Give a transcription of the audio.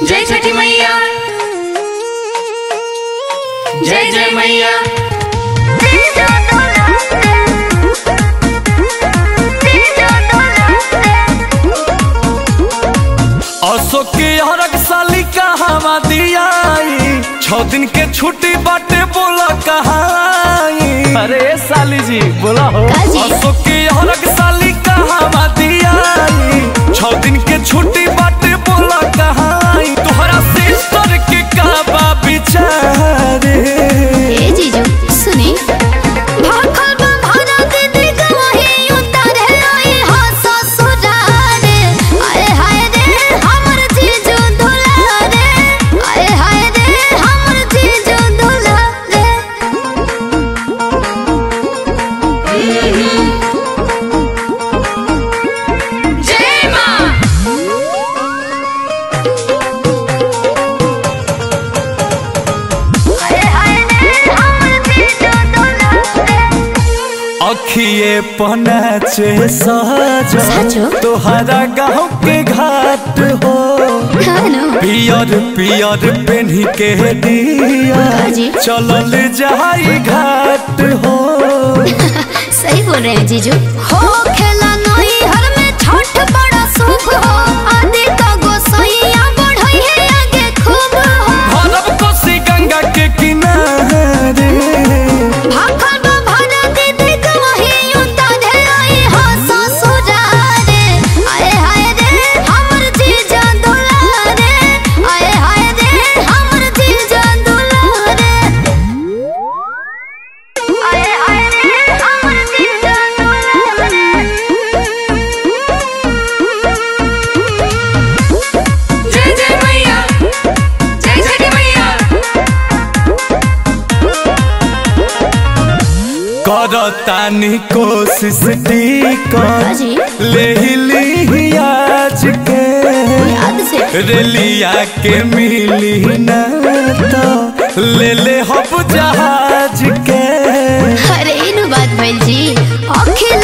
जय छठी मैया, जय जय मैया। अशोक के हरक साली कहाँ दिया 6 दिन के छुट्टी बाटे बोला कहाँ। अरे साली जी बोला हो। अशोक के हरक साली कहाँ दिया 6 दिन के छुट्टी बाटे बोला कहाँ। तुम्हारा सिस्टर के काबा बिचारे जीजू सुनी अखिए पनाचे सजो तोहरा गाँव के घाट हो। पियर पियर पेन्ही के दिया चलल जाई घाट हो। सही बोल रहे हैं जीजू। हो खेला नहीं हर में छठ बड़ा शुभ हो। आदि का गोसैया बढ़ई है आगे खूब हो। भरब कोसी गंगा के किनारे करतानी कोशिश ले ली आज के रेलिया के मिली न तो ले हब जहाज के। अरे इन बात भैल जी अखिल